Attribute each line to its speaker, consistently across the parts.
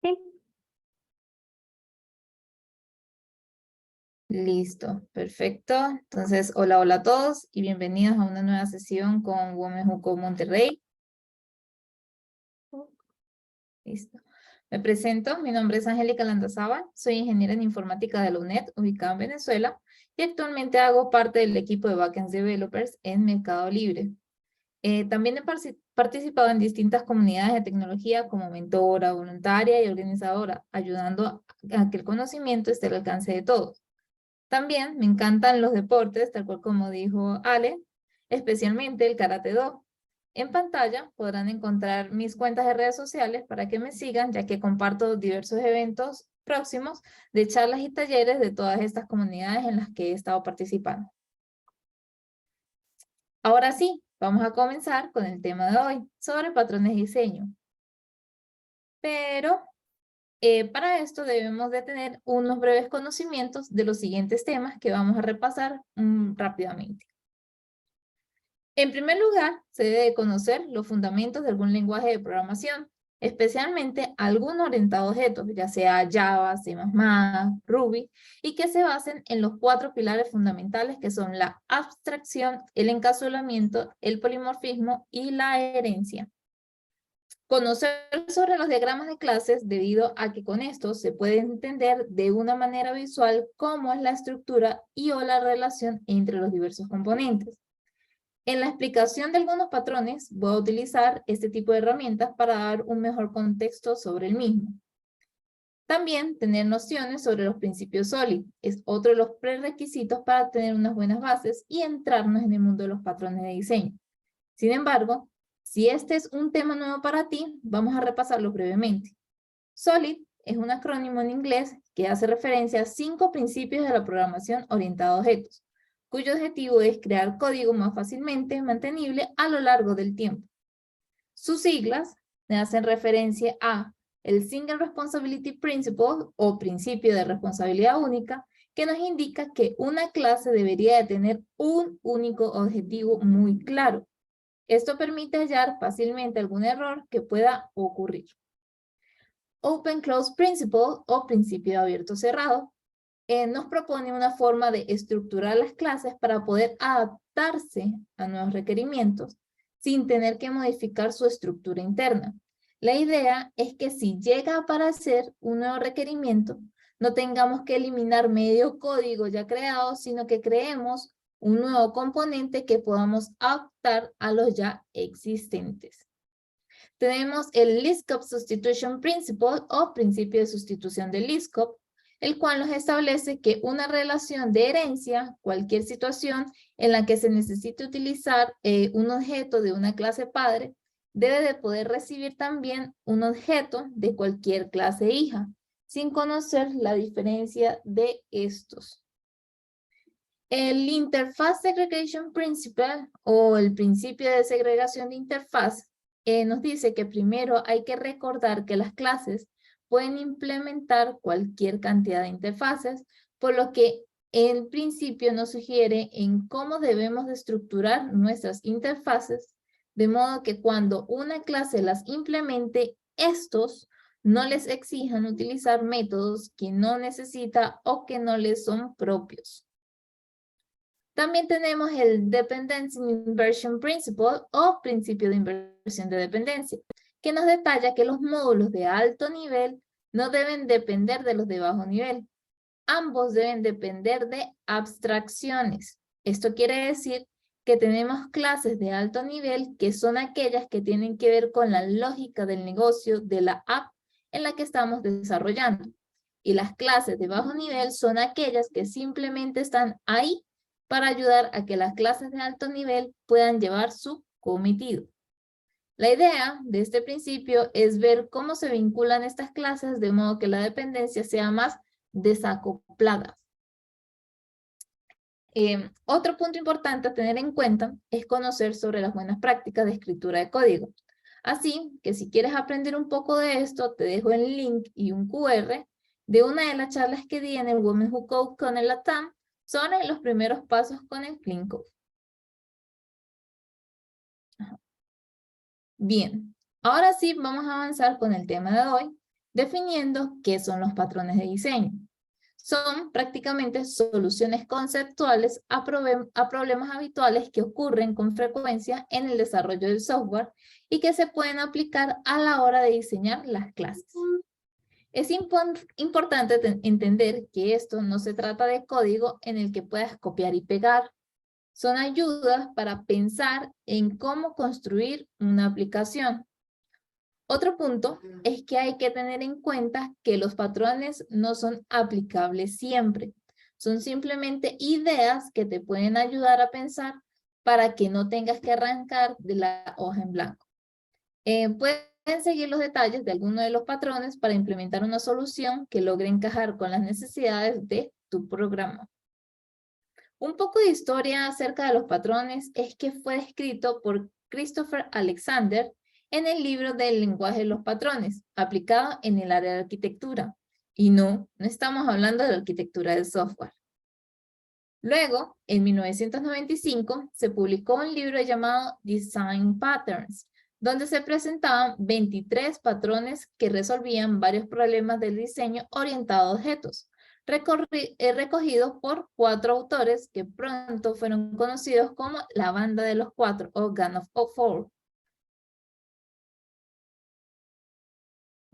Speaker 1: Sí.
Speaker 2: Listo, perfecto. Entonces, hola, hola a todos y bienvenidos a una nueva sesión con Women Who Code Monterrey. Listo. Me presento, mi nombre es Angélica Landazábal, soy ingeniera en informática de la UNED, ubicada en Venezuela, y actualmente hago parte del equipo de Backend Developers en Mercado Libre. También he participado en distintas comunidades de tecnología como mentora, voluntaria y organizadora, ayudando a que el conocimiento esté al alcance de todos. También me encantan los deportes, tal cual como dijo Ale, especialmente el Karate Do. En pantalla podrán encontrar mis cuentas de redes sociales para que me sigan, ya que comparto diversos eventos próximos de charlas y talleres de todas estas comunidades en las que he estado participando. Ahora sí, vamos a comenzar con el tema de hoy, sobre patrones de diseño. Pero para esto debemos de tener unos breves conocimientos de los siguientes temas que vamos a repasar rápidamente. En primer lugar, se debe de conocer los fundamentos de algún lenguaje de programación, especialmente alguno orientado a objetos, ya sea Java, C++, Ruby, y que se basen en los 4 pilares fundamentales que son la abstracción, el encapsulamiento, el polimorfismo y la herencia. Conocer sobre los diagramas de clases debido a que con esto se puede entender de una manera visual cómo es la estructura y o la relación entre los diversos componentes. En la explicación de algunos patrones, voy a utilizar este tipo de herramientas para dar un mejor contexto sobre el mismo. También tener nociones sobre los principios SOLID es otro de los prerequisitos para tener unas buenas bases y entrarnos en el mundo de los patrones de diseño. Sin embargo, si este es un tema nuevo para ti, vamos a repasarlo brevemente. SOLID es un acrónimo en inglés que hace referencia a 5 principios de la programación orientada a objetos, cuyo objetivo es crear código más fácilmente mantenible a lo largo del tiempo. Sus siglas hacen referencia a el Single Responsibility Principle o principio de responsabilidad única, que nos indica que una clase debería de tener un único objetivo muy claro. Esto permite hallar fácilmente algún error que pueda ocurrir. Open Close Principle o principio abierto cerrado nos propone una forma de estructurar las clases para poder adaptarse a nuevos requerimientos sin tener que modificar su estructura interna. La idea es que si llega a aparecer un nuevo requerimiento, no tengamos que eliminar medio código ya creado, sino que creemos un nuevo componente que podamos adaptar a los ya existentes. Tenemos el Liskop Substitution Principle o principio de sustitución de Liskop, el cual nos establece que una relación de herencia, cualquier situación en la que se necesite utilizar un objeto de una clase padre, debe de poder recibir también un objeto de cualquier clase hija, sin conocer la diferencia de estos. El Interface Segregation Principle o el principio de segregación de interfaz nos dice que primero hay que recordar que las clases pueden implementar cualquier cantidad de interfaces, por lo que el principio nos sugiere en cómo debemos de estructurar nuestras interfaces, de modo que cuando una clase las implemente, estos no les exijan utilizar métodos que no necesita o que no les son propios. También tenemos el Dependency Inversion Principle o principio de inversión de dependencia, que nos detalla que los módulos de alto nivel no deben depender de los de bajo nivel. Ambos deben depender de abstracciones. Esto quiere decir que tenemos clases de alto nivel que son aquellas que tienen que ver con la lógica del negocio de la app en la que estamos desarrollando. Y las clases de bajo nivel son aquellas que simplemente están ahí para ayudar a que las clases de alto nivel puedan llevar su cometido. La idea de este principio es ver cómo se vinculan estas clases de modo que la dependencia sea más desacoplada. Otro punto importante a tener en cuenta es conocer sobre las buenas prácticas de escritura de código. Así que si quieres aprender un poco de esto, te dejo el link y un QR de una de las charlas que di en el Women Who Code con el LATAM sobre los primeros pasos con el Clean Code. Bien, ahora sí vamos a avanzar con el tema de hoy, definiendo qué son los patrones de diseño. Son prácticamente soluciones conceptuales a problemas habituales que ocurren con frecuencia en el desarrollo del software y que se pueden aplicar a la hora de diseñar las clases. Es importante entender que esto no se trata de código en el que puedas copiar y pegar. Son ayudas para pensar en cómo construir una aplicación. Otro punto es que hay que tener en cuenta que los patrones no son aplicables siempre. Son simplemente ideas que te pueden ayudar a para que no tengas que arrancar de la hoja en blanco. Pueden seguir los detalles de alguno de los patrones para implementar una solución que logre encajar con las necesidades de tu programa. Un poco de historia acerca de los patrones es que fue escrito por Christopher Alexander en el libro del lenguaje de los patrones, aplicado en el área de arquitectura. Y no estamos hablando de la arquitectura del software. Luego, en 1995, se publicó un libro llamado Design Patterns, donde se presentaban 23 patrones que resolvían varios problemas del diseño orientado a objetos, recogidos por 4 autores que pronto fueron conocidos como la banda de los 4 o Gang of Four.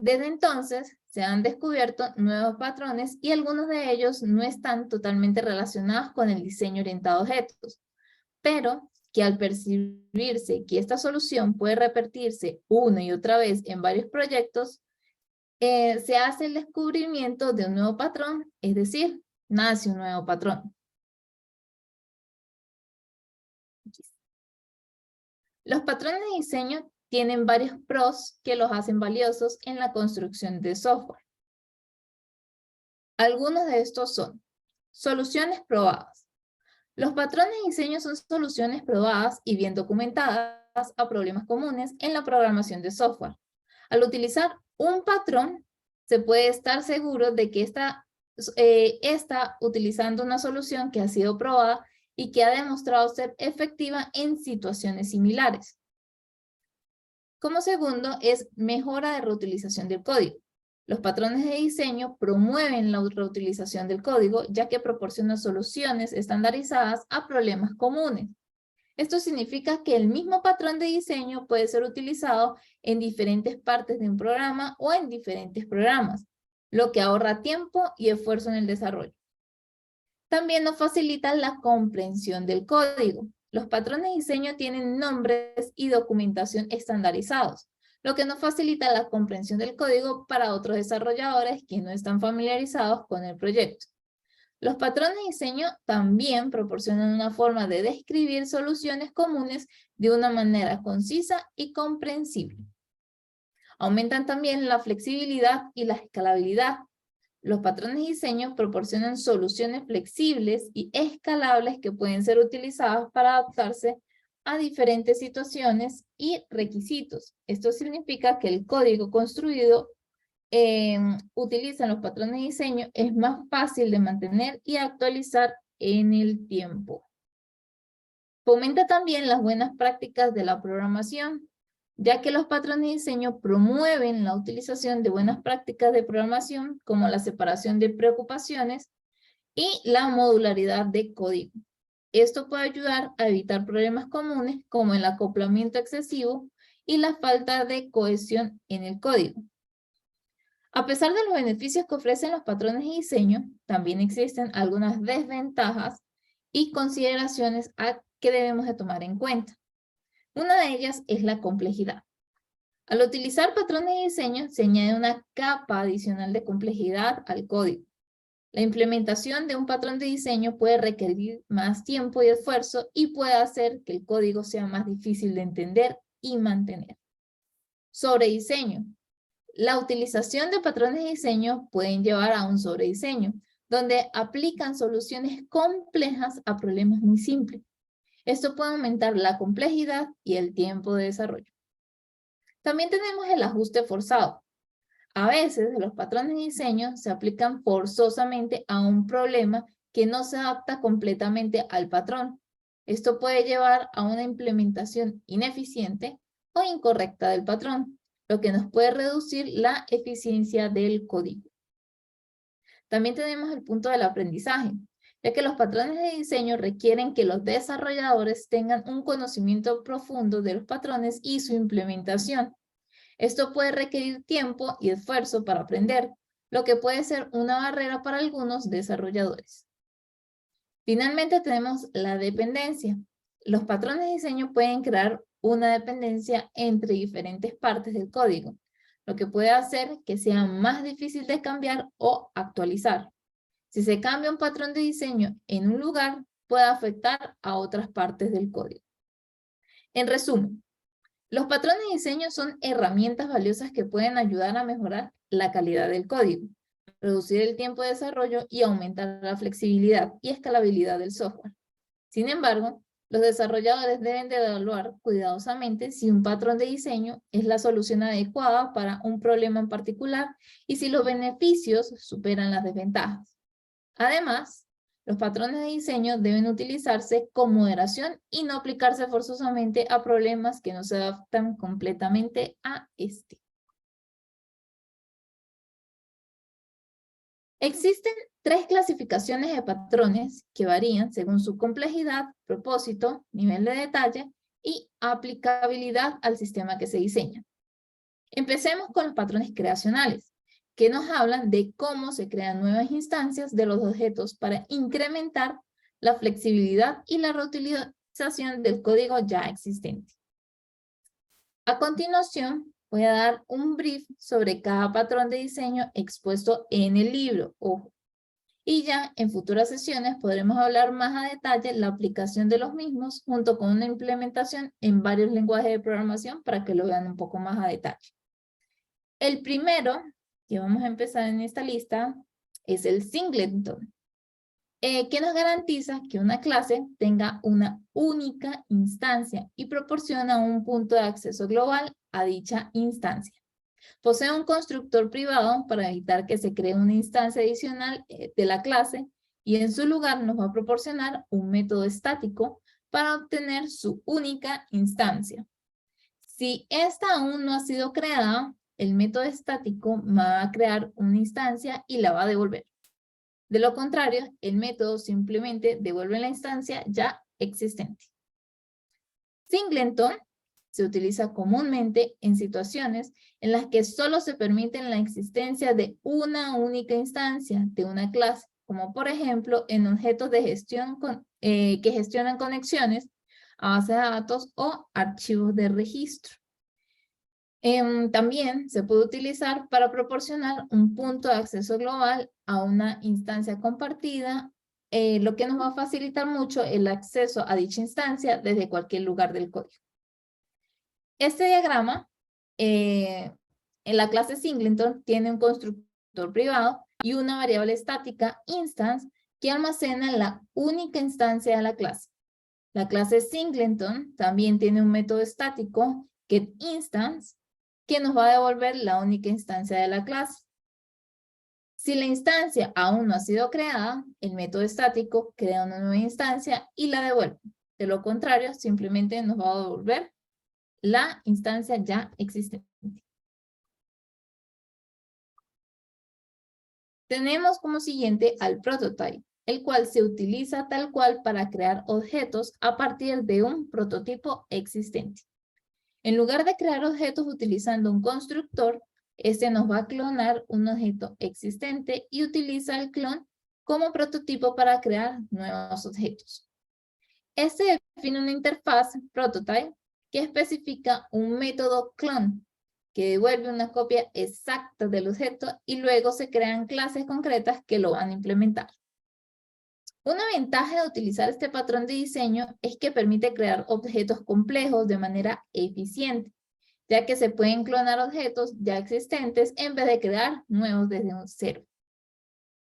Speaker 2: Desde entonces, se han descubierto nuevos patrones y algunos de ellos no están totalmente relacionados con el diseño orientado a objetos, pero que al percibirse que esta solución puede repetirse una y otra vez en varios proyectos, se hace el descubrimiento de un nuevo patrón, es decir, nace un nuevo patrón. Los patrones de diseño tienen varios pros que los hacen valiosos en la construcción de software. Algunos de estos son soluciones probadas. Los patrones de diseño son soluciones probadas y bien documentadas a problemas comunes en la programación de software. Al utilizar un patrón, se puede estar seguro de que está utilizando una solución que ha sido probada y que ha demostrado ser efectiva en situaciones similares. Como segundo, es mejora de reutilización del código. Los patrones de diseño promueven la reutilización del código, ya que proporcionan soluciones estandarizadas a problemas comunes. Esto significa que el mismo patrón de diseño puede ser utilizado en diferentes partes de un programa o en diferentes programas, lo que ahorra tiempo y esfuerzo en el desarrollo. También nos facilita la comprensión del código. Los patrones de diseño tienen nombres y documentación estandarizados, lo que nos facilita la comprensión del código para otros desarrolladores que no están familiarizados con el proyecto. Los patrones de diseño también proporcionan una forma de describir soluciones comunes de una manera concisa y comprensible. Aumentan también la flexibilidad y la escalabilidad. Los patrones de diseño proporcionan soluciones flexibles y escalables que pueden ser utilizadas para adaptarse a diferentes situaciones y requisitos. Esto significa que el código construido utilizan los patrones de diseño es más fácil de mantener y actualizar en el tiempo. Fomenta también las buenas prácticas de la programación, ya que los patrones de diseño promueven la utilización de buenas prácticas de programación como la separación de preocupaciones y la modularidad de código. Esto puede ayudar a evitar problemas comunes como el acoplamiento excesivo y la falta de cohesión en el código. A pesar de los beneficios que ofrecen los patrones de diseño, también existen algunas desventajas y consideraciones que debemos de tomar en cuenta. Una de ellas es la complejidad. Al utilizar patrones de diseño, se añade una capa adicional de complejidad al código. La implementación de un patrón de diseño puede requerir más tiempo y esfuerzo y puede hacer que el código sea más difícil de entender y mantener. Sobrediseño. La utilización de patrones de diseño pueden llevar a un sobrediseño, donde aplican soluciones complejas a problemas muy simples. Esto puede aumentar la complejidad y el tiempo de desarrollo. También tenemos el ajuste forzado. A veces los patrones de diseño se aplican forzosamente a un problema que no se adapta completamente al patrón. Esto puede llevar a una implementación ineficiente o incorrecta del patrón. lo que nos puede reducir la eficiencia del código. También tenemos el punto del aprendizaje, ya que los patrones de diseño requieren que los desarrolladores tengan un conocimiento profundo de los patrones y su implementación. Esto puede requerir tiempo y esfuerzo para aprender, lo que puede ser una barrera para algunos desarrolladores. Finalmente tenemos la dependencia. Los patrones de diseño pueden crear una dependencia entre diferentes partes del código, lo que puede hacer que sea más difícil de cambiar o actualizar. Si se cambia un patrón de diseño en un lugar, puede afectar a otras partes del código. En resumen, los patrones de diseño son herramientas valiosas que pueden ayudar a mejorar la calidad del código, reducir el tiempo de desarrollo y aumentar la flexibilidad y escalabilidad del software. Sin embargo, los desarrolladores deben de evaluar cuidadosamente si un patrón de diseño es la solución adecuada para un problema en particular y si los beneficios superan las desventajas. Además, los patrones de diseño deben utilizarse con moderación y no aplicarse forzosamente a problemas que no se adaptan completamente a este. Existen 3 clasificaciones de patrones que varían según su complejidad, propósito, nivel de detalle y aplicabilidad al sistema que se diseña. Empecemos con los patrones creacionales, que nos hablan de cómo se crean nuevas instancias de los objetos para incrementar la flexibilidad y la reutilización del código ya existente. A continuación, voy a dar un brief sobre cada patrón de diseño expuesto en el libro, ojo. Y ya en futuras sesiones podremos hablar más a detalle la aplicación de los mismos junto con una implementación en varios lenguajes de programación para que lo vean un poco más a detalle. El primero que vamos a empezar en esta lista es el singleton, que nos garantiza que una clase tenga una única instancia y proporciona un punto de acceso global a dicha instancia. Posee un constructor privado para evitar que se cree una instancia adicional de la clase y en su lugar nos va a proporcionar un método estático para obtener su única instancia. Si esta aún no ha sido creada, el método estático va a crear una instancia y la va a devolver. De lo contrario, el método simplemente devuelve la instancia ya existente. Singleton se utiliza comúnmente en situaciones en las que solo se permite la existencia de una única instancia de una clase, como por ejemplo en objetos de gestión que gestionan conexiones a bases de datos o archivos de registro. También se puede utilizar para proporcionar un punto de acceso global a una instancia compartida, lo que nos va a facilitar mucho el acceso a dicha instancia desde cualquier lugar del código. Este diagrama, en la clase singleton, tiene un constructor privado y una variable estática, instance, que almacena la única instancia de la clase. La clase singleton también tiene un método estático, getInstance, que nos va a devolver la única instancia de la clase. Si la instancia aún no ha sido creada, el método estático crea una nueva instancia y la devuelve. De lo contrario, simplemente nos va a devolver la instancia ya existente. Tenemos como siguiente al prototype, el cual se utiliza tal cual para crear objetos a partir de un prototipo existente. En lugar de crear objetos utilizando un constructor, este nos va a clonar un objeto existente y utiliza el clon como prototipo para crear nuevos objetos. Este define una interfaz prototype que especifica un método clone que devuelve una copia exacta del objeto y luego se crean clases concretas que lo van a implementar. Una ventaja de utilizar este patrón de diseño es que permite crear objetos complejos de manera eficiente, ya que se pueden clonar objetos ya existentes en vez de crear nuevos desde cero.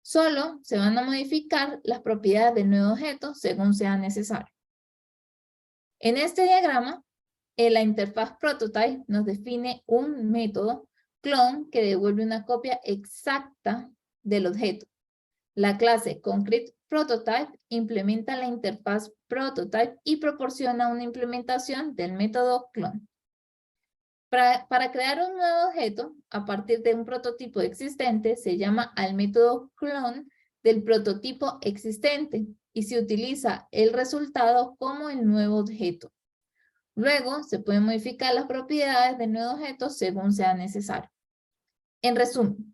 Speaker 2: Solo se van a modificar las propiedades del nuevo objeto según sea necesario. En este diagrama, la interfaz prototype nos define un método clone que devuelve una copia exacta del objeto. La clase concretePrototype implementa la interfaz prototype y proporciona una implementación del método clone. Para crear un nuevo objeto a partir de un prototipo existente se llama al método clone del prototipo existente y se utiliza el resultado como el nuevo objeto. Luego se pueden modificar las propiedades del nuevo objeto según sea necesario. En resumen,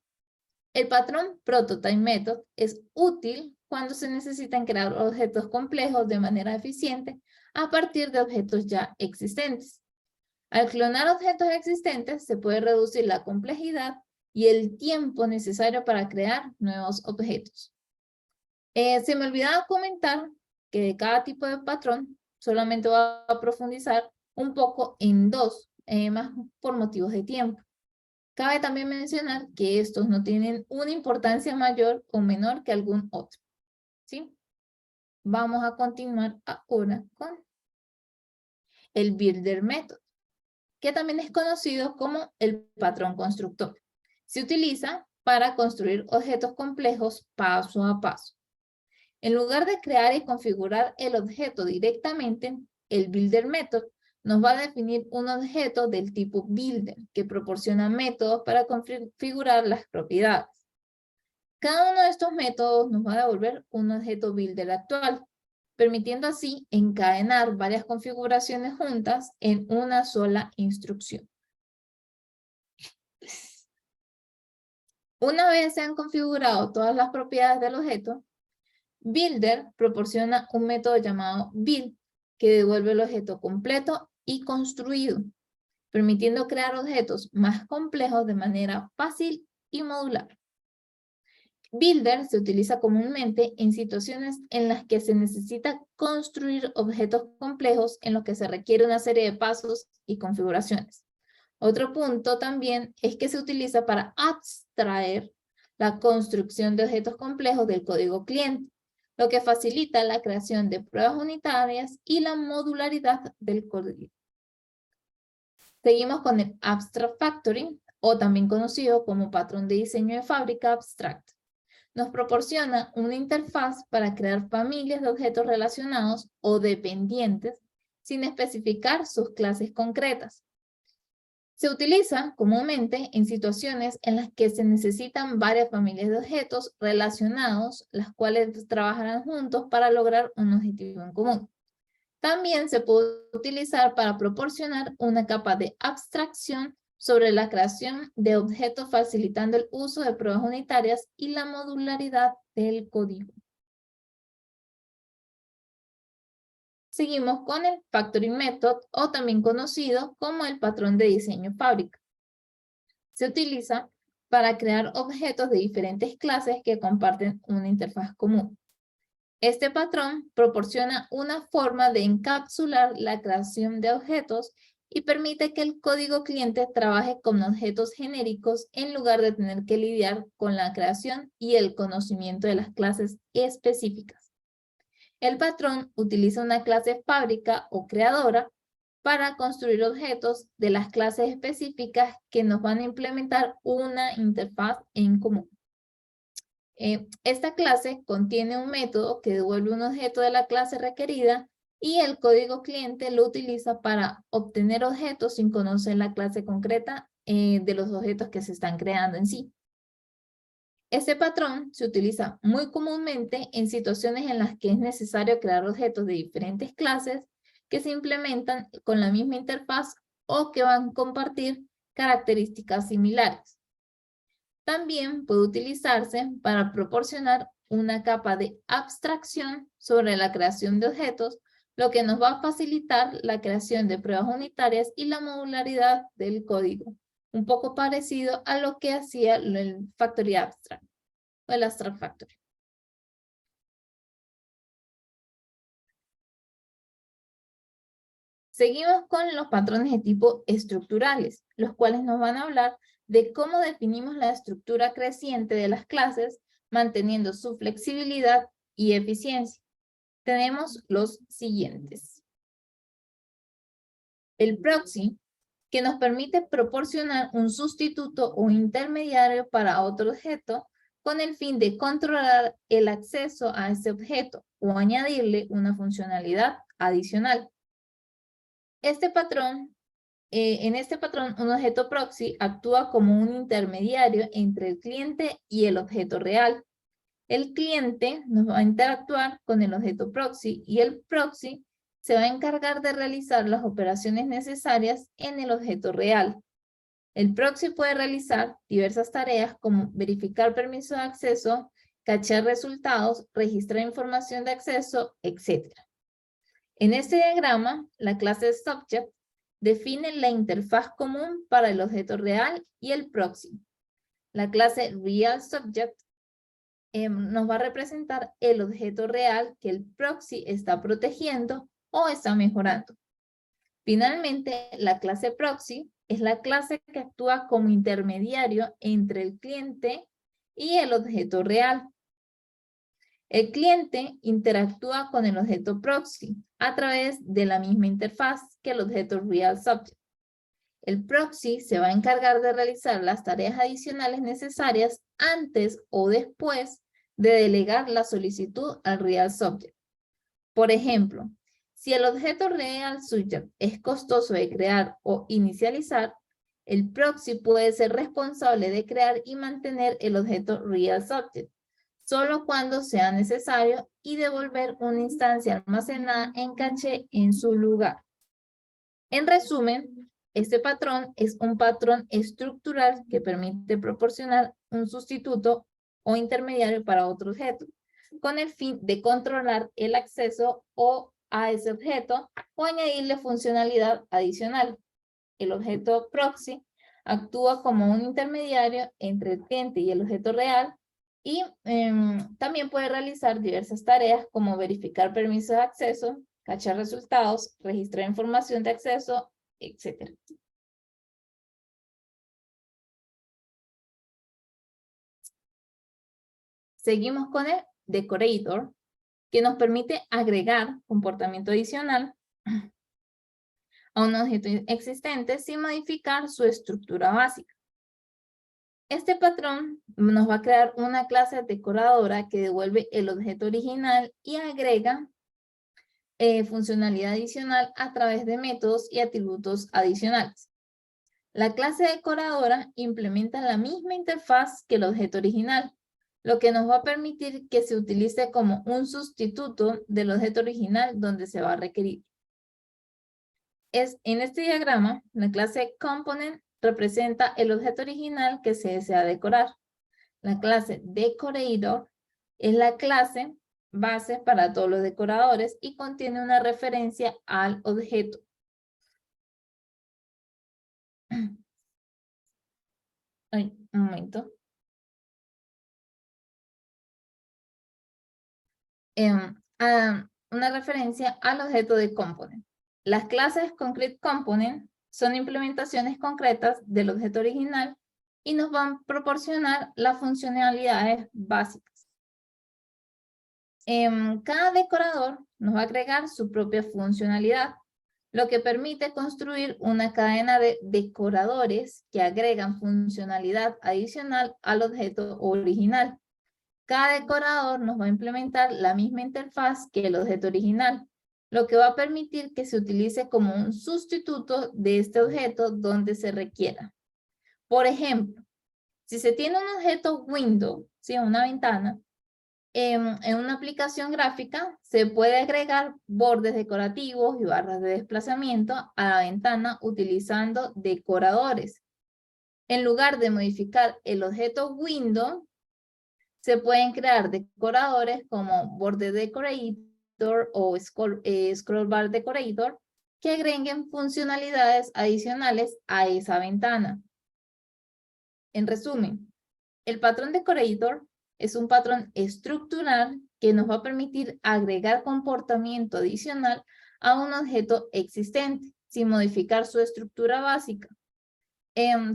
Speaker 2: el patrón Prototype Method es útil cuando se necesitan crear objetos complejos de manera eficiente a partir de objetos ya existentes. Al clonar objetos existentes se puede reducir la complejidad y el tiempo necesario para crear nuevos objetos. Se me olvidaba comentar que de cada tipo de patrón solamente voy a profundizar un poco en dos, más por motivos de tiempo. Cabe también mencionar que estos no tienen una importancia mayor o menor que algún otro. ¿Sí? Vamos a continuar ahora con el Builder Method, que también es conocido como el patrón constructor. Se utiliza para construir objetos complejos paso a paso. En lugar de crear y configurar el objeto directamente, el Builder Method nos va a definir un objeto del tipo Builder, que proporciona métodos para configurar las propiedades. Cada uno de estos métodos nos va a devolver un objeto Builder actual, permitiendo así encadenar varias configuraciones juntas en una sola instrucción. Una vez se han configurado todas las propiedades del objeto, Builder proporciona un método llamado build, que devuelve el objeto completo y construido, permitiendo crear objetos más complejos de manera fácil y modular. Builder se utiliza comúnmente en situaciones en las que se necesita construir objetos complejos en los que se requiere una serie de pasos y configuraciones. Otro punto también es que se utiliza para abstraer la construcción de objetos complejos del código cliente, lo que facilita la creación de pruebas unitarias y la modularidad del código. Seguimos con el Abstract Factory, o también conocido como patrón de diseño de fábrica abstracto. Nos proporciona una interfaz para crear familias de objetos relacionados o dependientes sin especificar sus clases concretas. Se utiliza comúnmente en situaciones en las que se necesitan varias familias de objetos relacionados, las cuales trabajarán juntos para lograr un objetivo en común. También se puede utilizar para proporcionar una capa de abstracción sobre la creación de objetos, facilitando el uso de pruebas unitarias y la modularidad del código. Seguimos con el Factory Method, o también conocido como el patrón de diseño fábrica. Se utiliza para crear objetos de diferentes clases que comparten una interfaz común. Este patrón proporciona una forma de encapsular la creación de objetos y permite que el código cliente trabaje con objetos genéricos en lugar de tener que lidiar con la creación y el conocimiento de las clases específicas. El patrón utiliza una clase fábrica o creadora para construir objetos de las clases específicas que nos van a implementar una interfaz en común. Esta clase contiene un método que devuelve un objeto de la clase requerida y el código cliente lo utiliza para obtener objetos sin conocer la clase concreta de los objetos que se están creando en sí. Este patrón se utiliza muy comúnmente en situaciones en las que es necesario crear objetos de diferentes clases que se implementan con la misma interfaz o que van a compartir características similares. También puede utilizarse para proporcionar una capa de abstracción sobre la creación de objetos, lo que nos va a facilitar la creación de pruebas unitarias y la modularidad del código, un poco parecido a lo que hacía el Factory Abstract o el Abstract Factory. Seguimos con los patrones de tipo estructurales, los cuales nos van a hablar de cómo definimos la estructura creciente de las clases, manteniendo su flexibilidad y eficiencia. Tenemos los siguientes. El proxy, que nos permite proporcionar un sustituto o intermediario para otro objeto con el fin de controlar el acceso a ese objeto o añadirle una funcionalidad adicional. Este patrón En este patrón, un objeto proxy actúa como un intermediario entre el cliente y el objeto real. El cliente nos va a interactuar con el objeto proxy y el proxy se va a encargar de realizar las operaciones necesarias en el objeto real. El proxy puede realizar diversas tareas como verificar permisos de acceso, cachar resultados, registrar información de acceso, etc. En este diagrama, la clase Subject define la interfaz común para el objeto real y el proxy. La clase RealSubject nos va a representar el objeto real que el proxy está protegiendo o está mejorando. Finalmente, la clase proxy es la clase que actúa como intermediario entre el cliente y el objeto real. El cliente interactúa con el objeto proxy a través de la misma interfaz que el objeto RealSubject. El proxy se va a encargar de realizar las tareas adicionales necesarias antes o después de delegar la solicitud al RealSubject. Por ejemplo, si el objeto RealSubject es costoso de crear o inicializar, el proxy puede ser responsable de crear y mantener el objeto RealSubject, solo cuando sea necesario, y devolver una instancia almacenada en caché en su lugar. En resumen, este patrón es un patrón estructural que permite proporcionar un sustituto o intermediario para otro objeto, con el fin de controlar el acceso a ese objeto o añadirle funcionalidad adicional. El objeto proxy actúa como un intermediario entre el cliente y el objeto real y también puede realizar diversas tareas como verificar permisos de acceso, cachar resultados, registrar información de acceso, etc. Seguimos con el decorator, que nos permite agregar comportamiento adicional a un objeto existente sin modificar su estructura básica. Este patrón nos va a crear una clase decoradora que devuelve el objeto original y agrega funcionalidad adicional a través de métodos y atributos adicionales. La clase decoradora implementa la misma interfaz que el objeto original, lo que nos va a permitir que se utilice como un sustituto del objeto original donde se va a requerir. En este diagrama, la clase Component representa el objeto original que se desea decorar. La clase Decorator es la clase base para todos los decoradores y contiene una referencia al objeto. Ay, un momento. Una referencia al objeto de component. Las clases concrete component son implementaciones concretas del objeto original y nos van a proporcionar las funcionalidades básicas. Cada decorador nos va a agregar su propia funcionalidad, lo que permite construir una cadena de decoradores que agregan funcionalidad adicional al objeto original. Cada decorador nos va a implementar la misma interfaz que el objeto original, lo que va a permitir que se utilice como un sustituto de este objeto donde se requiera. Por ejemplo, si se tiene un objeto window, ¿sí? Una ventana, en una aplicación gráfica se puede agregar bordes decorativos y barras de desplazamiento a la ventana utilizando decoradores. En lugar de modificar el objeto window, se pueden crear decoradores como Border Decorator o Scroll Bar Decorator que agreguen funcionalidades adicionales a esa ventana. En resumen, el patrón Decorator es un patrón estructural que nos va a permitir agregar comportamiento adicional a un objeto existente sin modificar su estructura básica.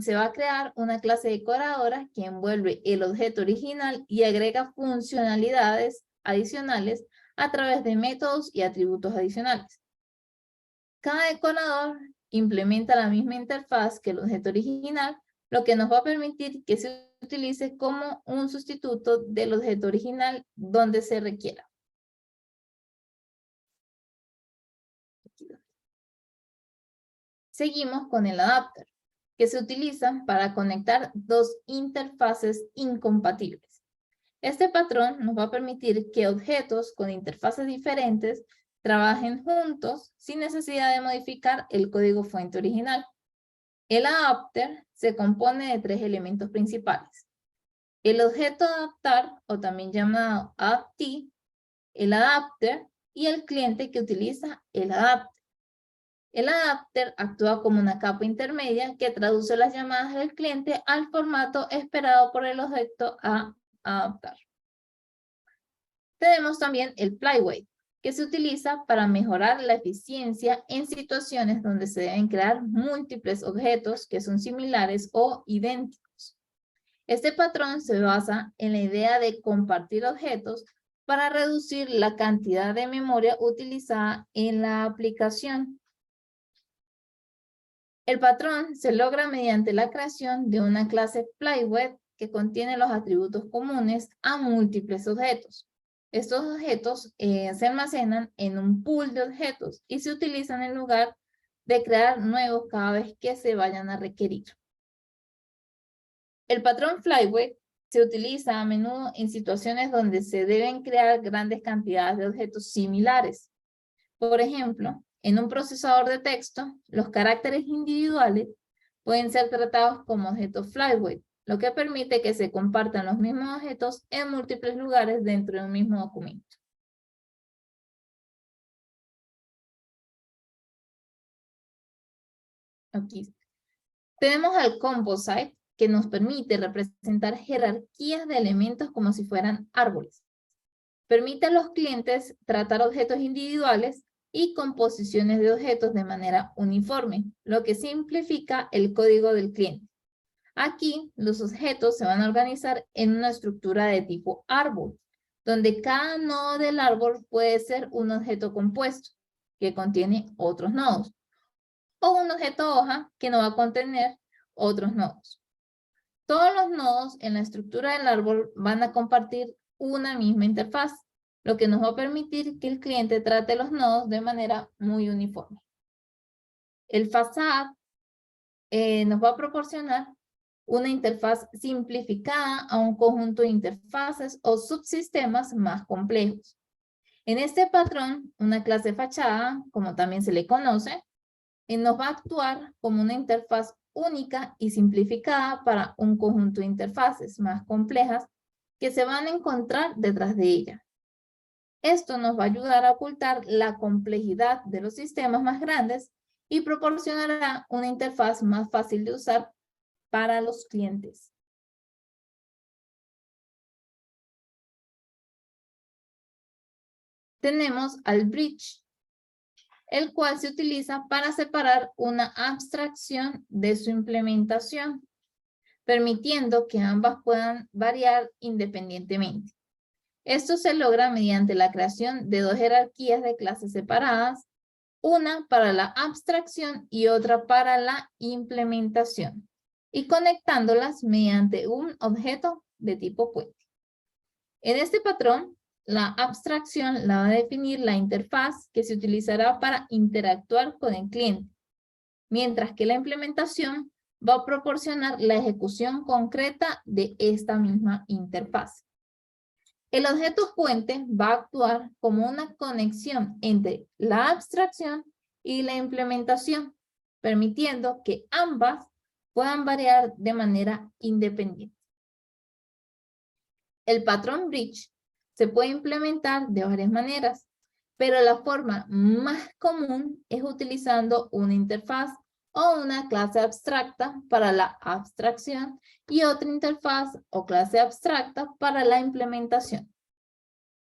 Speaker 2: Se va a crear una clase decoradora que envuelve el objeto original y agrega funcionalidades adicionales a través de métodos y atributos adicionales. Cada decorador implementa la misma interfaz que el objeto original, lo que nos va a permitir que se utilice como un sustituto del objeto original donde se requiera. Seguimos con el adapter, que se utiliza para conectar dos interfaces incompatibles. Este patrón nos va a permitir que objetos con interfaces diferentes trabajen juntos sin necesidad de modificar el código fuente original. El adapter se compone de tres elementos principales: el objeto adaptar, o también llamado adaptee, el adapter y el cliente que utiliza el adapter. El adapter actúa como una capa intermedia que traduce las llamadas del cliente al formato esperado por el objeto a adaptar. Tenemos también el flyweight, que se utiliza para mejorar la eficiencia en situaciones donde se deben crear múltiples objetos que son similares o idénticos. Este patrón se basa en la idea de compartir objetos para reducir la cantidad de memoria utilizada en la aplicación. El patrón se logra mediante la creación de una clase flyweight que contiene los atributos comunes a múltiples objetos. Estos objetos se almacenan en un pool de objetos y se utilizan en lugar de crear nuevos cada vez que se vayan a requerir. El patrón flyweight se utiliza a menudo en situaciones donde se deben crear grandes cantidades de objetos similares. Por ejemplo, en un procesador de texto, los caracteres individuales pueden ser tratados como objetos flyweight, lo que permite que se compartan los mismos objetos en múltiples lugares dentro de un mismo documento. Aquí tenemos al composite, que nos permite representar jerarquías de elementos como si fueran árboles. Permite a los clientes tratar objetos individuales y composiciones de objetos de manera uniforme, lo que simplifica el código del cliente. Aquí, los objetos se van a organizar en una estructura de tipo árbol, donde cada nodo del árbol puede ser un objeto compuesto, que contiene otros nodos, o un objeto hoja que no va a contener otros nodos. Todos los nodos en la estructura del árbol van a compartir una misma interfaz, lo que nos va a permitir que el cliente trate los nodos de manera muy uniforme. El facade nos va a proporcionar una interfaz simplificada a un conjunto de interfaces o subsistemas más complejos. En este patrón, una clase fachada, como también se le conoce, nos va a actuar como una interfaz única y simplificada para un conjunto de interfaces más complejas que se van a encontrar detrás de ella. Esto nos va a ayudar a ocultar la complejidad de los sistemas más grandes y proporcionará una interfaz más fácil de usar para los clientes. Tenemos al bridge, el cual se utiliza para separar una abstracción de su implementación, permitiendo que ambas puedan variar independientemente. Esto se logra mediante la creación de dos jerarquías de clases separadas, una para la abstracción y otra para la implementación, y conectándolas mediante un objeto de tipo puente. En este patrón, la abstracción la va a definir la interfaz que se utilizará para interactuar con el cliente, mientras que la implementación va a proporcionar la ejecución concreta de esta misma interfaz. El objeto puente va a actuar como una conexión entre la abstracción y la implementación, permitiendo que ambas puedan variar de manera independiente. El patrón bridge se puede implementar de varias maneras, pero la forma más común es utilizando una interfaz o una clase abstracta para la abstracción y otra interfaz o clase abstracta para la implementación.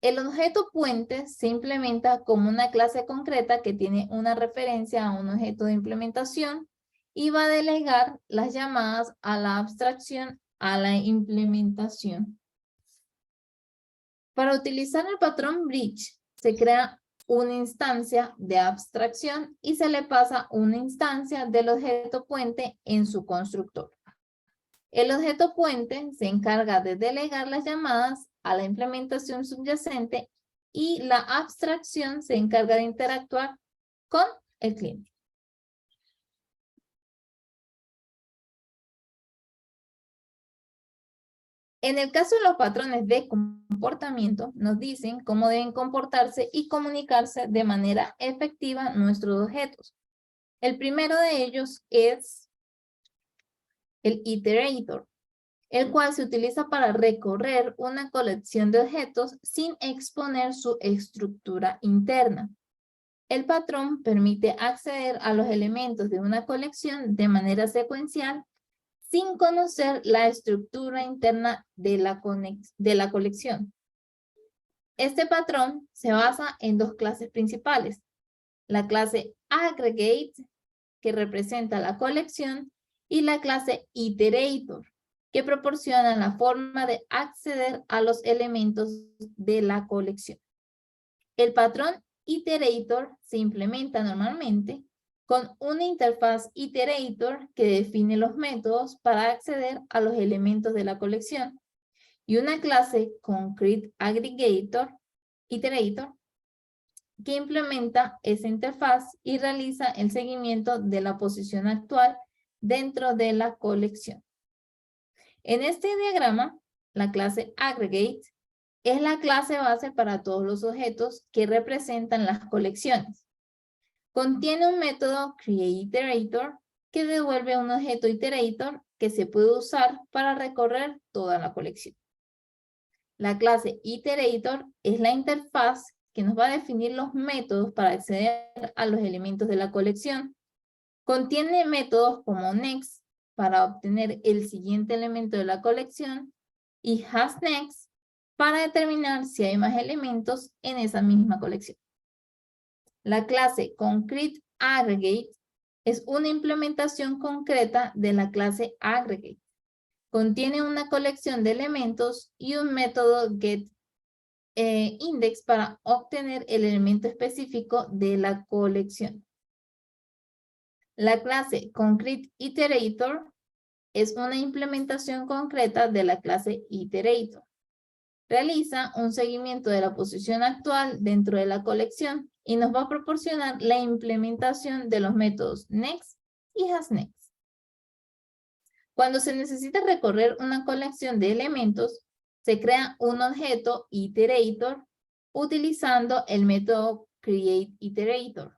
Speaker 2: El objeto puente se implementa como una clase concreta que tiene una referencia a un objeto de implementación y va a delegar las llamadas a la abstracción a la implementación. Para utilizar el patrón bridge, se crea una instancia de abstracción y se le pasa una instancia del objeto puente en su constructor. El objeto puente se encarga de delegar las llamadas a la implementación subyacente y la abstracción se encarga de interactuar con el cliente. En el caso de los patrones de comportamiento, nos dicen cómo deben comportarse y comunicarse de manera efectiva nuestros objetos. El primero de ellos es el iterator, el cual se utiliza para recorrer una colección de objetos sin exponer su estructura interna. El patrón permite acceder a los elementos de una colección de manera secuencial sin conocer la estructura interna de la colección. Este patrón se basa en dos clases principales. La clase aggregate, que representa la colección, y la clase iterator, que proporciona la forma de acceder a los elementos de la colección. El patrón iterator se implementa normalmente con una interfaz iterator que define los métodos para acceder a los elementos de la colección y una clase concrete iterator que implementa esa interfaz y realiza el seguimiento de la posición actual dentro de la colección. En este diagrama, la clase aggregate es la clase base para todos los objetos que representan las colecciones. Contiene un método createIterator que devuelve un objeto iterator que se puede usar para recorrer toda la colección. La clase iterator es la interfaz que nos va a definir los métodos para acceder a los elementos de la colección. Contiene métodos como next para obtener el siguiente elemento de la colección y hasNext para determinar si hay más elementos en esa misma colección. La clase concrete es una implementación concreta de la clase aggregate. Contiene una colección de elementos y un método getIndex para obtener el elemento específico de la colección. La clase concrete_iterator es una implementación concreta de la clase iterator. Realiza un seguimiento de la posición actual dentro de la colección y nos va a proporcionar la implementación de los métodos next y hasNext. Cuando se necesita recorrer una colección de elementos, se crea un objeto iterator utilizando el método createIterator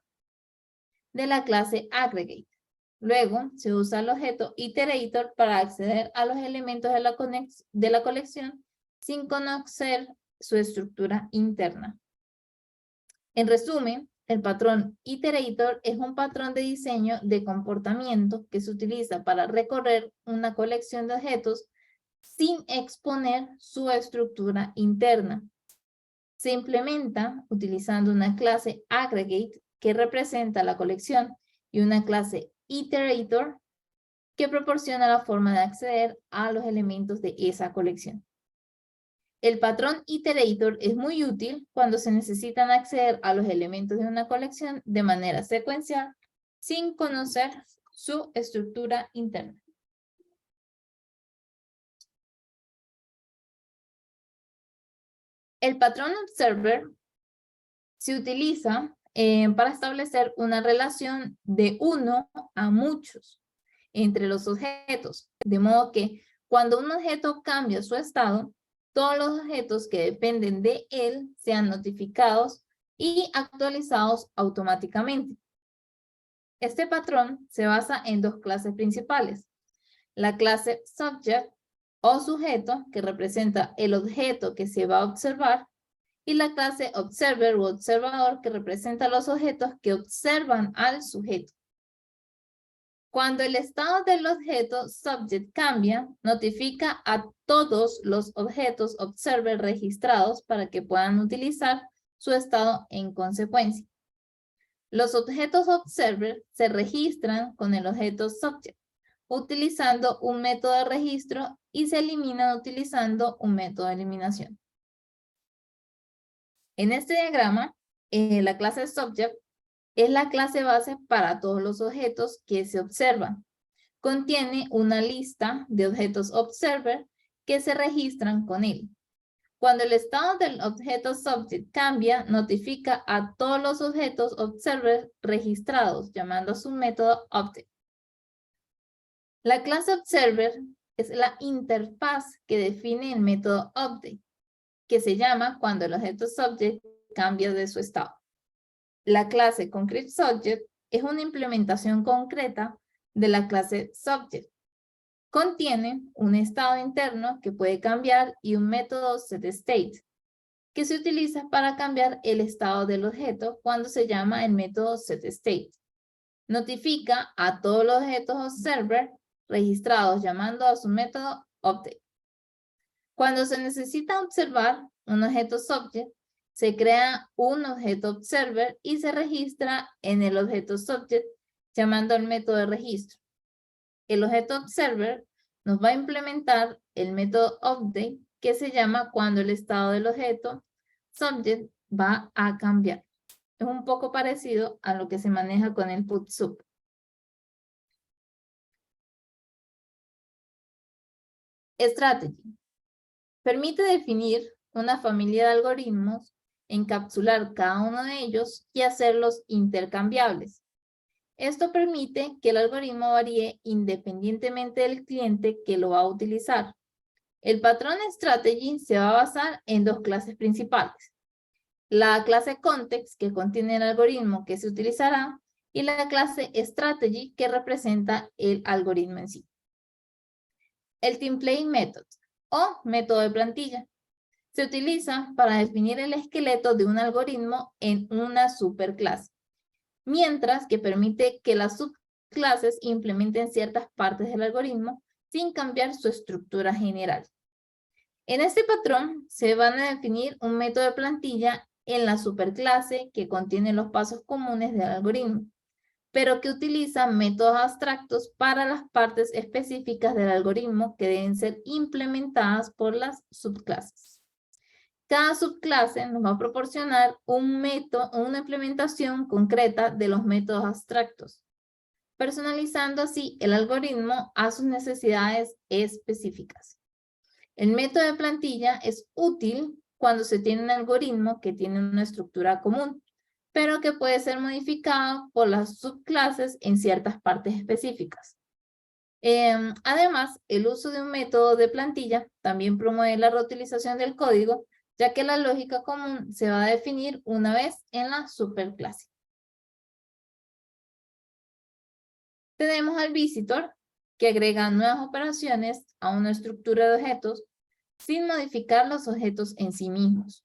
Speaker 2: de la clase aggregate. Luego, se usa el objeto iterator para acceder a los elementos de la colección sin conocer su estructura interna. En resumen, el patrón iterator es un patrón de diseño de comportamiento que se utiliza para recorrer una colección de objetos sin exponer su estructura interna. Se implementa utilizando una clase aggregate que representa la colección y una clase iterator que proporciona la forma de acceder a los elementos de esa colección. El patrón iterator es muy útil cuando se necesitan acceder a los elementos de una colección de manera secuencial sin conocer su estructura interna. El patrón observer se utiliza para establecer una relación de uno a muchos entre los objetos, de modo que cuando un objeto cambia su estado, todos los objetos que dependen de él sean notificados y actualizados automáticamente. Este patrón se basa en dos clases principales. La clase subject o sujeto, que representa el objeto que se va a observar, y la clase observer o observador, que representa los objetos que observan al sujeto. Cuando el estado del objeto subject cambia, notifica a todos los objetos observer registrados para que puedan utilizar su estado en consecuencia. Los objetos observer se registran con el objeto subject, utilizando un método de registro y se eliminan utilizando un método de eliminación. En este diagrama, la clase subject es la clase base para todos los objetos que se observan. Contiene una lista de objetos observer que se registran con él. Cuando el estado del objeto subject cambia, notifica a todos los objetos observer registrados, llamando a su método update. La clase observer es la interfaz que define el método update, que se llama cuando el objeto subject cambia de su estado. La clase concreteSubject es una implementación concreta de la clase subject. Contiene un estado interno que puede cambiar y un método setState, que se utiliza para cambiar el estado del objeto cuando se llama el método setState. Notifica a todos los objetos observer registrados llamando a su método update. Cuando se necesita observar un objeto subject, se crea un objeto observer y se registra en el objeto subject llamando al método de registro. El objeto observer nos va a implementar el método update que se llama cuando el estado del objeto subject va a cambiar. Es un poco parecido a lo que se maneja con el PutSub. Strategy. Permite definir una familia de algoritmos, encapsular cada uno de ellos y hacerlos intercambiables. Esto permite que el algoritmo varíe independientemente del cliente que lo va a utilizar. El patrón Strategy se va a basar en dos clases principales. La clase Context, que contiene el algoritmo que se utilizará, y la clase Strategy, que representa el algoritmo en sí. El Template Method, o método de plantilla, se utiliza para definir el esqueleto de un algoritmo en una superclase, mientras que permite que las subclases implementen ciertas partes del algoritmo sin cambiar su estructura general. En este patrón se van a definir un método de plantilla en la superclase que contiene los pasos comunes del algoritmo, pero que utiliza métodos abstractos para las partes específicas del algoritmo que deben ser implementadas por las subclases. Cada subclase nos va a proporcionar un método o una implementación concreta de los métodos abstractos, personalizando así el algoritmo a sus necesidades específicas. El método de plantilla es útil cuando se tiene un algoritmo que tiene una estructura común, pero que puede ser modificado por las subclases en ciertas partes específicas. Además, el uso de un método de plantilla también promueve la reutilización del código, ya que la lógica común se va a definir una vez en la superclase. Tenemos al visitor, que agrega nuevas operaciones a una estructura de objetos sin modificar los objetos en sí mismos.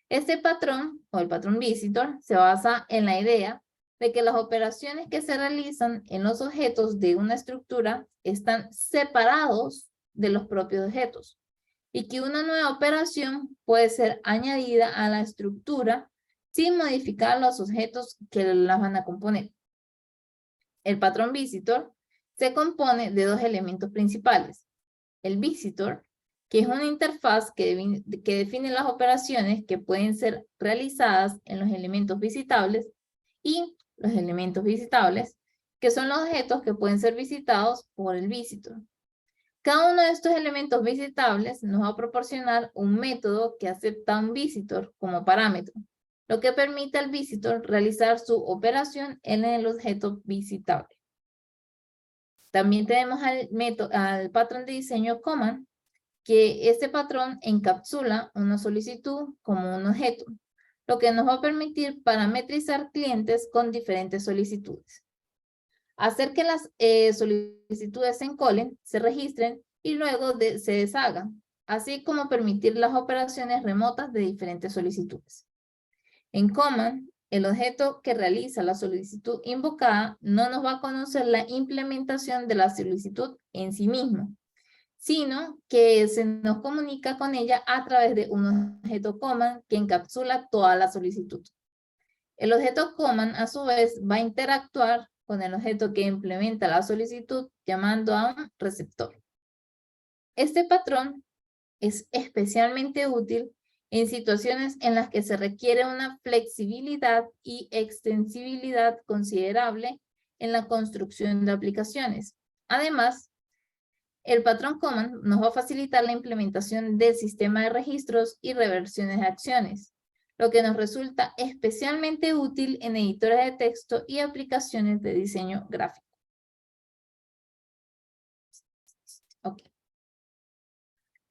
Speaker 2: Este patrón, o el patrón visitor, se basa en la idea de que las operaciones que se realizan en los objetos de una estructura están separados de los propios objetos y que una nueva operación puede ser añadida a la estructura sin modificar los objetos que las van a componer. El patrón visitor se compone de dos elementos principales. El visitor, que es una interfaz que define las operaciones que pueden ser realizadas en los elementos visitables, y los elementos visitables, que son los objetos que pueden ser visitados por el visitor. Cada uno de estos elementos visitables nos va a proporcionar un método que acepta un visitor como parámetro, lo que permite al visitor realizar su operación en el objeto visitable. También tenemos al patrón de diseño command, que este patrón encapsula una solicitud como un objeto, lo que nos va a permitir parametrizar clientes con diferentes solicitudes. Hacer que las solicitudes se encolen, se registren y luego se deshagan, así como permitir las operaciones remotas de diferentes solicitudes. En command, el objeto que realiza la solicitud invocada no nos va a conocer la implementación de la solicitud en sí mismo, sino que se nos comunica con ella a través de un objeto command que encapsula toda la solicitud. El objeto command, a su vez, va a interactuar con el objeto que implementa la solicitud llamando a un receptor. Este patrón es especialmente útil en situaciones en las que se requiere una flexibilidad y extensibilidad considerable en la construcción de aplicaciones. Además, el patrón command nos va a facilitar la implementación del sistema de registros y reversiones de acciones, lo que nos resulta especialmente útil en editores de texto y aplicaciones de diseño gráfico. Ok.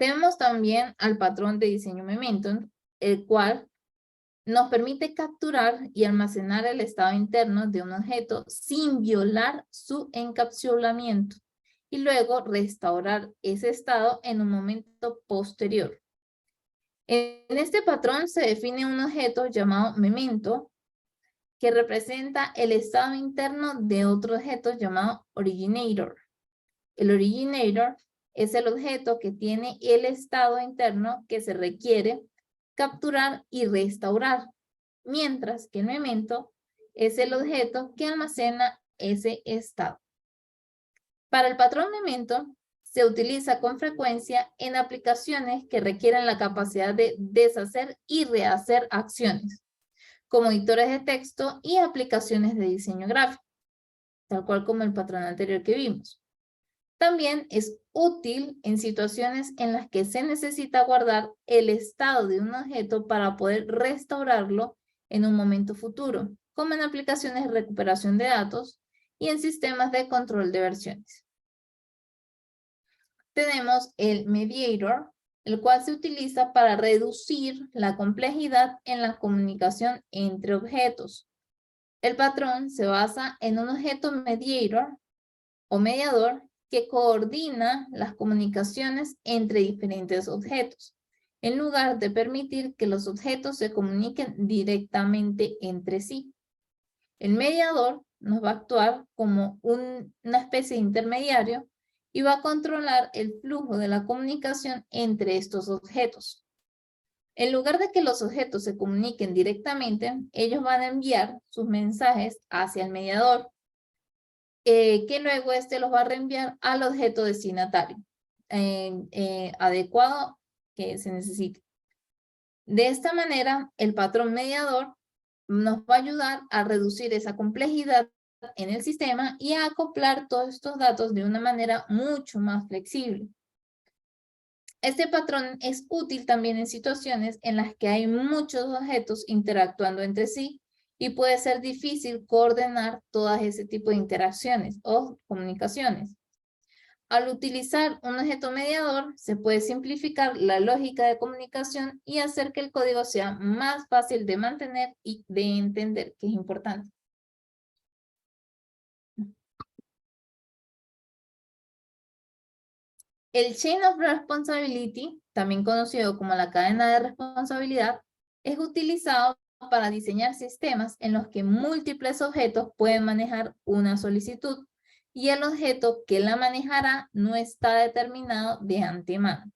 Speaker 2: Tenemos también al patrón de diseño Memento, el cual nos permite capturar y almacenar el estado interno de un objeto sin violar su encapsulamiento y luego restaurar ese estado en un momento posterior. En este patrón se define un objeto llamado memento que representa el estado interno de otro objeto llamado originator. El originator es el objeto que tiene el estado interno que se requiere capturar y restaurar, mientras que el memento es el objeto que almacena ese estado. Para el patrón memento se utiliza con frecuencia en aplicaciones que requieren la capacidad de deshacer y rehacer acciones, como editores de texto y aplicaciones de diseño gráfico, tal cual como el patrón anterior que vimos. También es útil en situaciones en las que se necesita guardar el estado de un objeto para poder restaurarlo en un momento futuro, como en aplicaciones de recuperación de datos y en sistemas de control de versiones. Tenemos el mediator, el cual se utiliza para reducir la complejidad en la comunicación entre objetos. El patrón se basa en un objeto mediator o mediador que coordina las comunicaciones entre diferentes objetos, en lugar de permitir que los objetos se comuniquen directamente entre sí. El mediador nos va a actuar como una especie de intermediario y va a controlar el flujo de la comunicación entre estos objetos. En lugar de que los objetos se comuniquen directamente, ellos van a enviar sus mensajes hacia el mediador, que luego este los va a reenviar al objeto destinatario adecuado que se necesite. De esta manera, el patrón mediador nos va a ayudar a reducir esa complejidad en el sistema y a acoplar todos estos datos de una manera mucho más flexible. Este patrón es útil también en situaciones en las que hay muchos objetos interactuando entre sí y puede ser difícil coordinar todas ese tipo de interacciones o comunicaciones. Al utilizar un objeto mediador, se puede simplificar la lógica de comunicación y hacer que el código sea más fácil de mantener y de entender, que es importante. El Chain of Responsibility, también conocido como la cadena de responsabilidad, es utilizado para diseñar sistemas en los que múltiples objetos pueden manejar una solicitud y el objeto que la manejará no está determinado de antemano.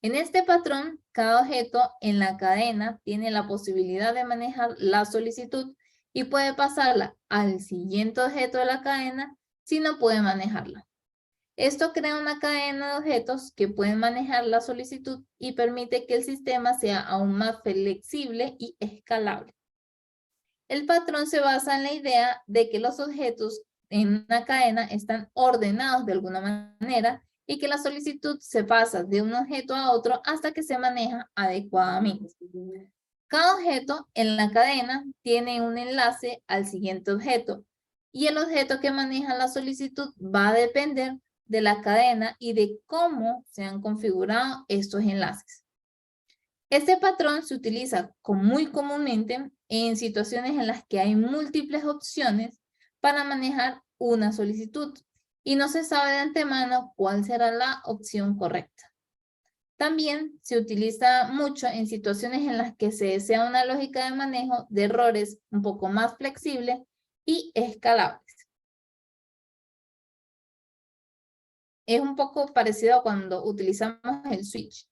Speaker 2: En este patrón, cada objeto en la cadena tiene la posibilidad de manejar la solicitud y puede pasarla al siguiente objeto de la cadena si no puede manejarla. Esto crea una cadena de objetos que pueden manejar la solicitud y permite que el sistema sea aún más flexible y escalable. El patrón se basa en la idea de que los objetos en una cadena están ordenados de alguna manera y que la solicitud se pasa de un objeto a otro hasta que se maneja adecuadamente. Cada objeto en la cadena tiene un enlace al siguiente objeto y el objeto que maneja la solicitud va a depender de la cadena y de cómo se han configurado estos enlaces. Este patrón se utiliza muy comúnmente en situaciones en las que hay múltiples opciones para manejar una solicitud y no se sabe de antemano cuál será la opción correcta. También se utiliza mucho en situaciones en las que se desea una lógica de manejo de errores un poco más flexible y escalable. Es un poco parecido a cuando utilizamos el switch,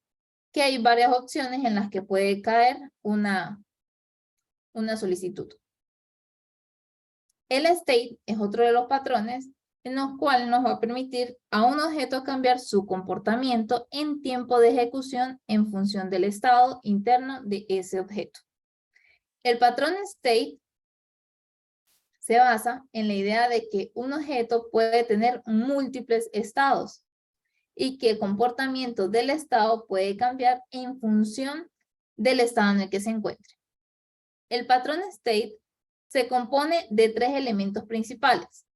Speaker 2: que hay varias opciones en las que puede caer una solicitud. El state es otro de los patrones en los cuales nos va a permitir a un objeto cambiar su comportamiento en tiempo de ejecución en función del estado interno de ese objeto. El patrón state se basa en la idea de que un objeto puede tener múltiples estados y que el comportamiento del estado puede cambiar en función del estado en el que se encuentre. El patrón state se compone de tres elementos principales: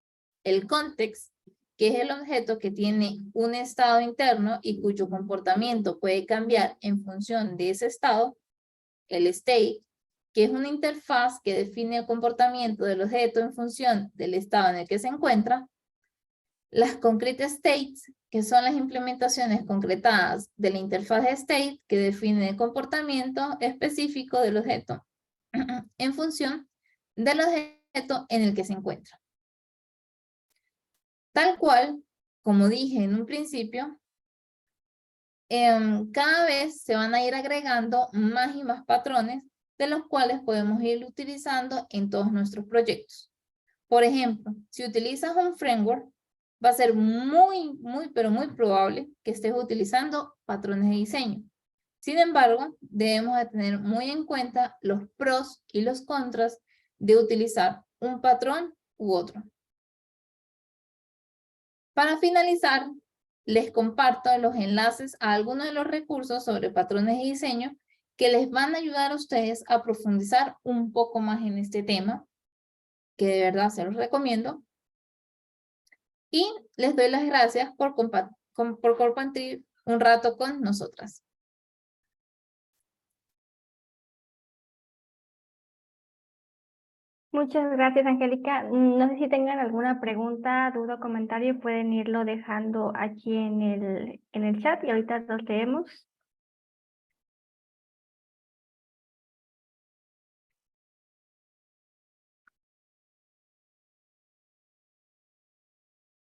Speaker 2: el context, que es el objeto que tiene un estado interno y cuyo comportamiento puede cambiar en función de ese estado, el state, que es una interfaz que define el comportamiento del objeto en función del estado en el que se encuentra. Las concrete states, que son las implementaciones concretadas de la interfaz de state que define el comportamiento específico del objeto en función del objeto en el que se encuentra. Tal cual, como dije en un principio, cada vez se van a ir agregando más y más patrones de los cuales podemos ir utilizando en todos nuestros proyectos. Por ejemplo, si utilizas un framework, va a ser pero muy probable que estés utilizando patrones de diseño. Sin embargo, debemos de tener muy en cuenta los pros y los contras de utilizar un patrón u otro. Para finalizar, les comparto los enlaces a algunos de los recursos sobre patrones de diseño que les van a ayudar a ustedes a profundizar un poco más en este tema, que de verdad se los recomiendo. Y les doy las gracias por compartir un rato con nosotras.
Speaker 1: Muchas gracias, Angélica. No sé si tengan alguna pregunta, duda o comentario, pueden irlo dejando aquí en el chat y ahorita los leemos.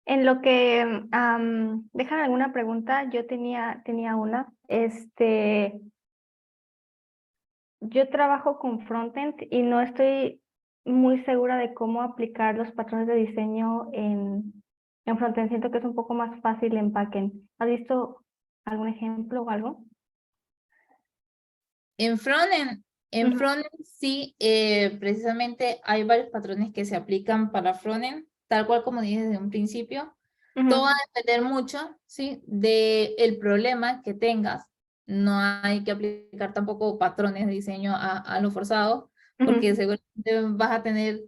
Speaker 1: En lo que dejan alguna pregunta, yo tenía una. Yo trabajo con frontend y no estoy muy segura de cómo aplicar los patrones de diseño en frontend. Siento que es un poco más fácil en backend. ¿Has visto algún ejemplo o algo?
Speaker 2: En frontend sí, precisamente hay varios patrones que se aplican para frontend, tal cual como dije desde un principio. Todo va a depender mucho, ¿sí?, del problema que tengas. No hay que aplicar tampoco patrones de diseño a lo forzado, porque seguramente vas a tener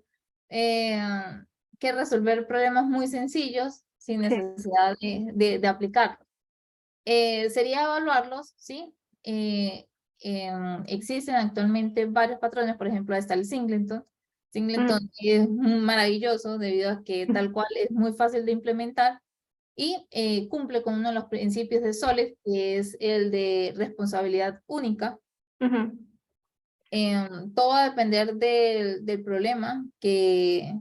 Speaker 2: que resolver problemas muy sencillos sin necesidad de aplicarlos. Sería evaluarlos, ¿sí? Existen actualmente varios patrones, por ejemplo, está el Singleton. Singleton es maravilloso debido a que tal cual es muy fácil de implementar y cumple con uno de los principios de Solid, que es el de responsabilidad única. Todo va a depender del problema que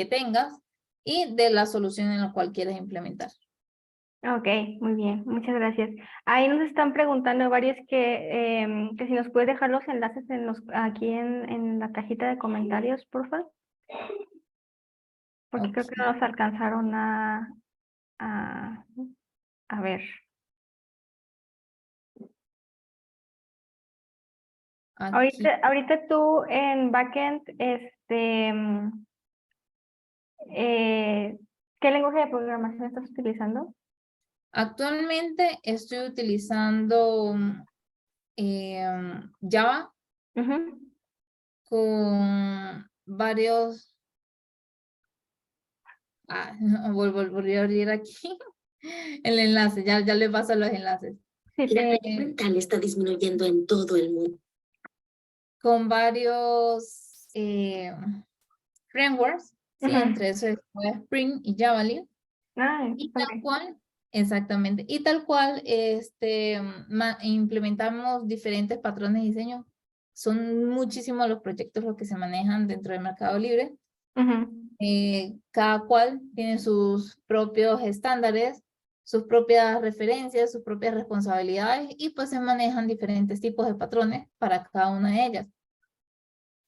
Speaker 2: tengas y de la solución en la cual quieras implementar.
Speaker 1: Ok, muy bien, muchas gracias. Ahí nos están preguntando varios que si nos puedes dejar los enlaces aquí en la cajita de comentarios, por favor. Porque creo que no nos alcanzaron a ver. Ahorita tú en backend, ¿qué lenguaje de programación estás utilizando?
Speaker 2: Actualmente estoy utilizando Java con varios... volví a abrir aquí el enlace, ya le paso los enlaces.
Speaker 1: Sí,
Speaker 3: la salud mental está disminuyendo en todo el mundo.
Speaker 2: Con varios frameworks, ¿sí? Entre eso Spring y Javelin. Y tal cual, exactamente, y tal cual implementamos diferentes patrones de diseño. Son muchísimos los proyectos los que se manejan dentro del Mercado Libre. Cada cual tiene sus propios estándares, sus propias referencias, sus propias responsabilidades y pues se manejan diferentes tipos de patrones para cada una de ellas.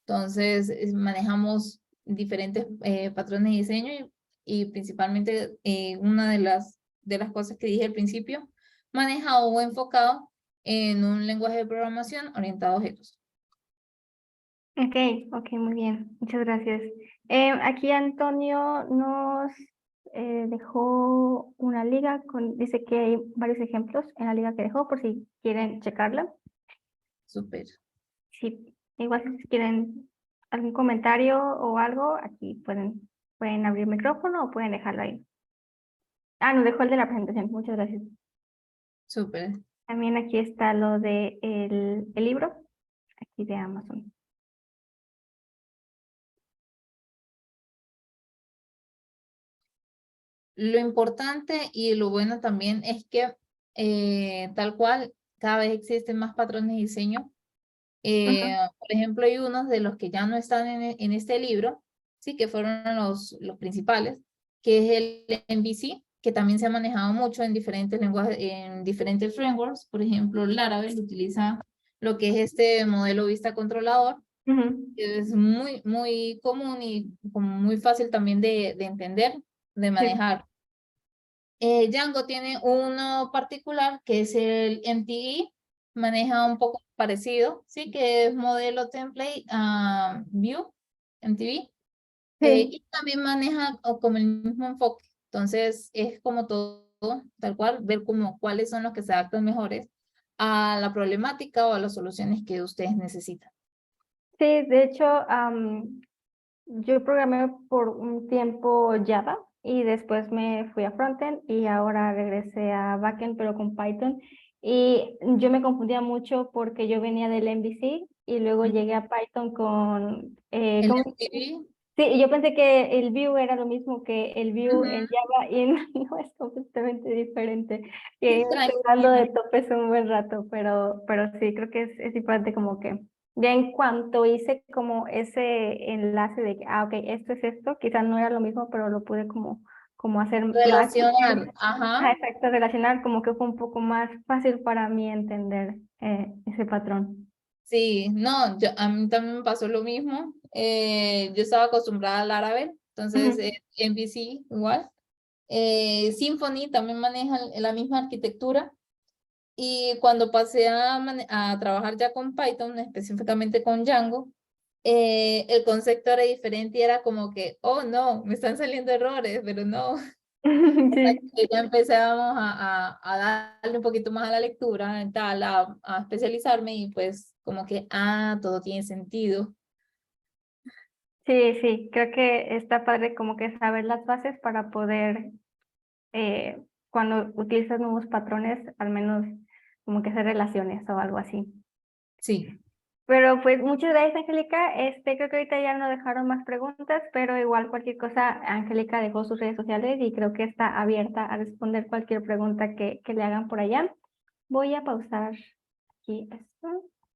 Speaker 2: Entonces manejamos diferentes patrones de diseño y principalmente una de las cosas que dije al principio, manejado o enfocado en un lenguaje de programación orientado a objetos.
Speaker 1: Ok, muy bien, muchas gracias. Aquí Antonio nos dejó una liga, dice que hay varios ejemplos en la liga que dejó por si quieren checarla.
Speaker 2: Súper.
Speaker 1: Sí, igual si quieren algún comentario o algo, aquí pueden abrir el micrófono o pueden dejarlo ahí. Nos dejó el de la presentación, muchas gracias.
Speaker 2: Súper.
Speaker 1: También aquí está lo de el libro, aquí de Amazon.
Speaker 2: Lo importante y lo bueno también es que tal cual cada vez existen más patrones de diseño. Por ejemplo, hay unos de los que ya no están en este libro, sí, que fueron los principales, que es el MVC, que también se ha manejado mucho en diferentes lenguajes, en diferentes frameworks. Por ejemplo, Laravel utiliza lo que es este modelo vista controlador,
Speaker 1: Ujú.
Speaker 2: que es muy común y como muy fácil también de entender, de
Speaker 1: Sí.
Speaker 2: manejar. Django tiene uno particular que es el MTE, maneja un poco parecido, sí, que es modelo template view, MTV,
Speaker 1: Sí.
Speaker 2: y también maneja como el mismo enfoque. Entonces es como todo, tal cual, ver como cuáles son los que se adaptan mejores a la problemática o a las soluciones que ustedes necesitan.
Speaker 1: Sí, de hecho, yo programé por un tiempo Java y después me fui a frontend y ahora regresé a backend, pero con Python. Y yo me confundía mucho porque yo venía del MVC y luego llegué a Python con...
Speaker 2: El
Speaker 1: ¿cómo?
Speaker 2: MTV,
Speaker 1: Sí, y yo pensé que el Vue era lo mismo que el Vue
Speaker 2: ujú,
Speaker 1: en Java y no, es completamente diferente. Y ahí me estoy dando
Speaker 2: tranquilo.
Speaker 1: de topes un buen rato, pero sí, creo que es importante como que ya en cuanto hice como ese enlace de que, ok, esto es esto, quizás no era lo mismo, pero lo pude como hacer más.
Speaker 2: Relacionar, ajá.
Speaker 1: Exacto, relacionar como que fue un poco más fácil para mí entender ese patrón.
Speaker 2: Sí, no, a mí también me pasó lo mismo. Yo estaba acostumbrada al árabe, entonces
Speaker 1: Ujú.
Speaker 2: MVC igual. Symfony también maneja la misma arquitectura. Y cuando pasé a trabajar ya con Python, específicamente con Django, el concepto era diferente y era como que, oh no, me están saliendo errores, pero no.
Speaker 1: Sí.
Speaker 2: Que ya empezamos a darle un poquito más a la lectura, tal, a especializarme y pues como que, todo tiene sentido.
Speaker 1: Sí, sí, creo que está padre como que saber las bases para poder, cuando utilizas nuevos patrones, al menos como que hacer relaciones o algo así.
Speaker 2: Sí,
Speaker 1: Pero pues muchas gracias, Angélica. Creo que ahorita ya no dejaron más preguntas, pero igual cualquier cosa, Angélica dejó sus redes sociales y creo que está abierta a responder cualquier pregunta que le hagan por allá. Voy a pausar aquí esto.